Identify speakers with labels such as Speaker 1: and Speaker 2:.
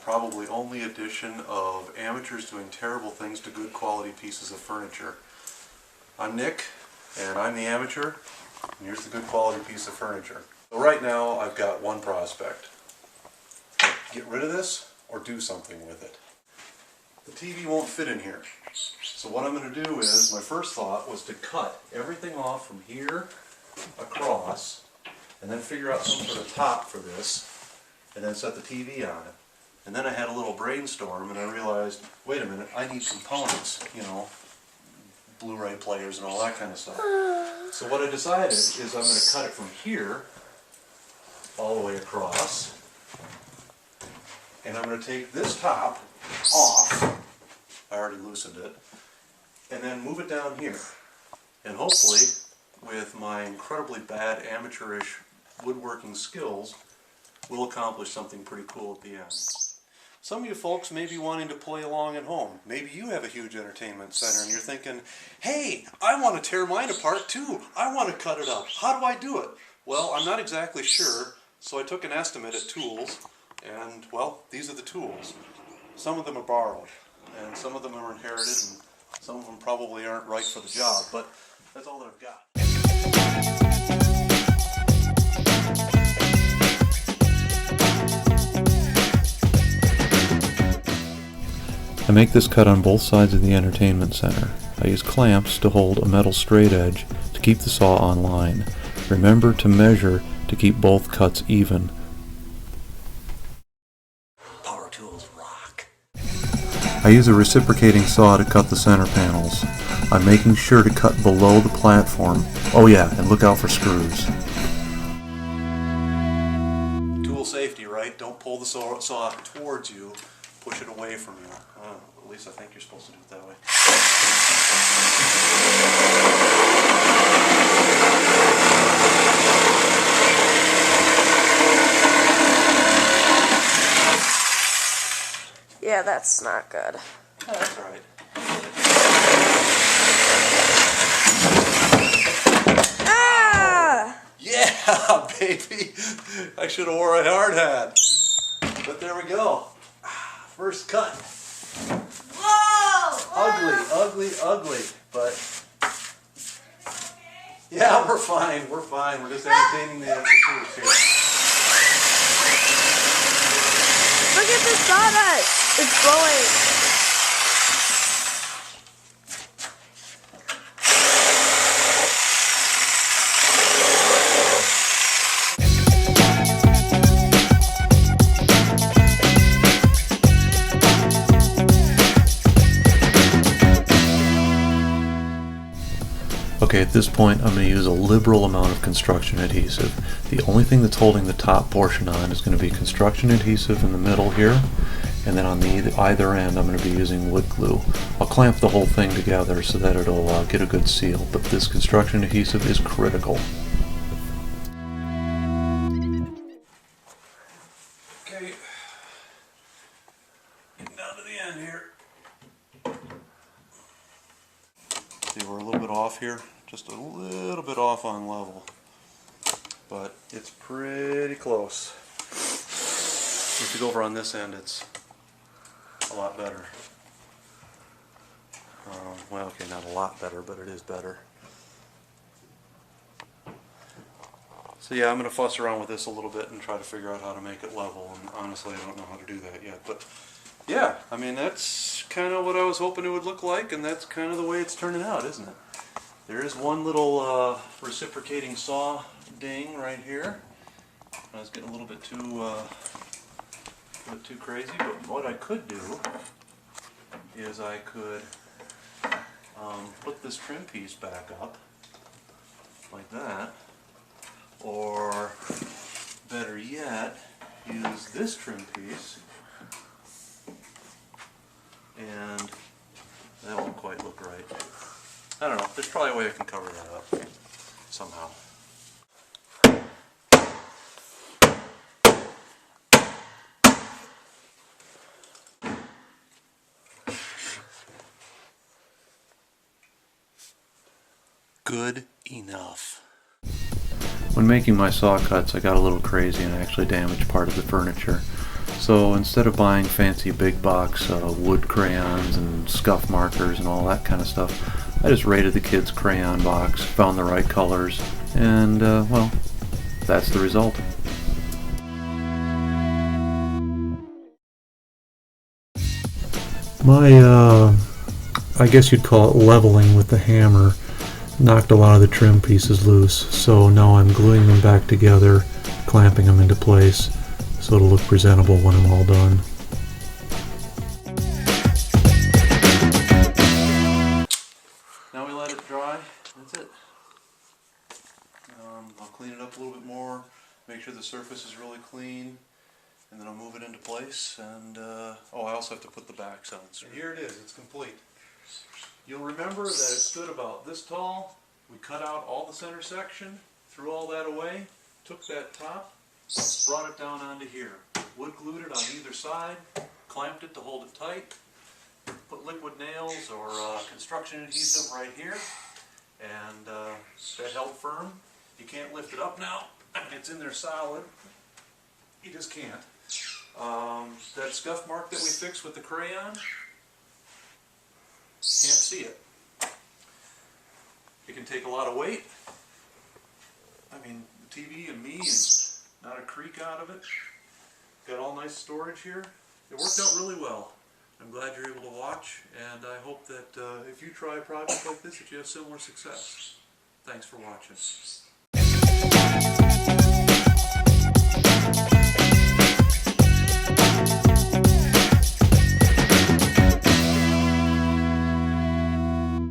Speaker 1: probably only edition of amateurs doing terrible things to good quality pieces of furniture. I'm Nick, and I'm the amateur, and here's the good quality piece of furniture. So right now I've got one prospect. Get rid of this or do something with it. The TV won't fit in here. So what I'm going to do is, my first thought was to cut everything off from here across, and then figure out some sort of top for this, and then set the TV on it. And then I had a little brainstorm and I realized, wait a minute, I need components, you know, Blu-ray players and all that kind of stuff. So what I decided is I'm going to cut it from here all the way across, and I'm going to take this top off, I already loosened it, and then move it down here. And hopefully, with my incredibly bad amateurish woodworking skills, we'll accomplish something pretty cool at the end. Some of you folks may be wanting to play along at home. Maybe you have a huge entertainment center and you're thinking, hey, I want to tear mine apart too. I want to cut it up. How do I do it? Well, I'm not exactly sure, so I took an estimate at tools, and, well, these are the tools. Some of them are borrowed, and some of them are inherited, and some of them probably aren't right for the job, but that's all that I've got.
Speaker 2: I make this cut on both sides of the entertainment center. I use clamps to hold a metal straight edge to keep the saw on line. Remember to measure to keep both cuts even.
Speaker 3: Power tools rock.
Speaker 2: I use a reciprocating saw to cut the center panels. I'm making sure to cut below the platform. Oh yeah, and look out for screws.
Speaker 1: Tool safety, right? Don't pull the saw towards you. Push it away from you. At least I think you're supposed to do it that way.
Speaker 4: Yeah, that's not good.
Speaker 1: Oh, that's alright.
Speaker 4: Ah!
Speaker 1: Yeah, baby! I should have wore a hard hat. But there we go. First cut.
Speaker 4: Whoa!
Speaker 1: Ugly, ugly, but yeah, we're fine. We're fine. We're just entertaining the troops here.
Speaker 4: Look at the sawdust! It's blowing.
Speaker 2: Okay, at this point I'm going to use a liberal amount of construction adhesive. The only thing that's holding the top portion on is going to be construction adhesive in the middle here, and then on either end I'm going to be using wood glue. I'll clamp the whole thing together so that it'll get a good seal, but this construction adhesive is critical.
Speaker 1: Okay, getting down to the end here. See, we're a little bit off here, just a little bit off on level, but it's pretty close. If you go over on this end, it's a lot better. Well, okay, not a lot better, but it is better. So yeah, I'm going to fuss around with this a little bit and try to figure out how to make it level, and honestly I don't know how to do that yet, but yeah, I mean, that's kind of what I was hoping it would look like, and that's kind of the way it's turning out, isn't it? There is one little reciprocating saw ding right here. I was getting a little bit too crazy, but what I could do is I could put this trim piece back up like that, or better yet, use this trim piece, and that won't quite look right. I don't know, there's probably a way I can cover that up somehow. Good enough.
Speaker 2: When making my saw cuts, I got a little crazy and actually damaged part of the furniture. So instead of buying fancy big box wood crayons and scuff markers and all that kind of stuff, I just raided the kids' crayon box, found the right colors, and well, that's the result. My, I guess you'd call it leveling with the hammer, knocked a lot of the trim pieces loose, so now I'm gluing them back together, clamping them into place, so it'll look presentable when I'm all done.
Speaker 1: Now we let it dry. That's it. I'll clean it up a little bit more, make sure the surface is really clean, and then I'll move it into place. And oh, I also have to put the backs on. So here it is. It's complete. You'll remember that it stood about this tall. We cut out all the center section, threw all that away, took that top, brought it down onto here. Wood glued it on either side, clamped it to hold it tight, put liquid nails or construction adhesive right here, and that held firm. You can't lift it up now. It's in there solid. You just can't. That scuff mark that we fixed with the crayon, can't see it. It can take a lot of weight. I mean, the TV and me, and not a creak out of it. Got all nice storage here. It worked out really well. I'm glad you're able to watch, and I hope that if you try a project like this, that you have similar success. Thanks for watching.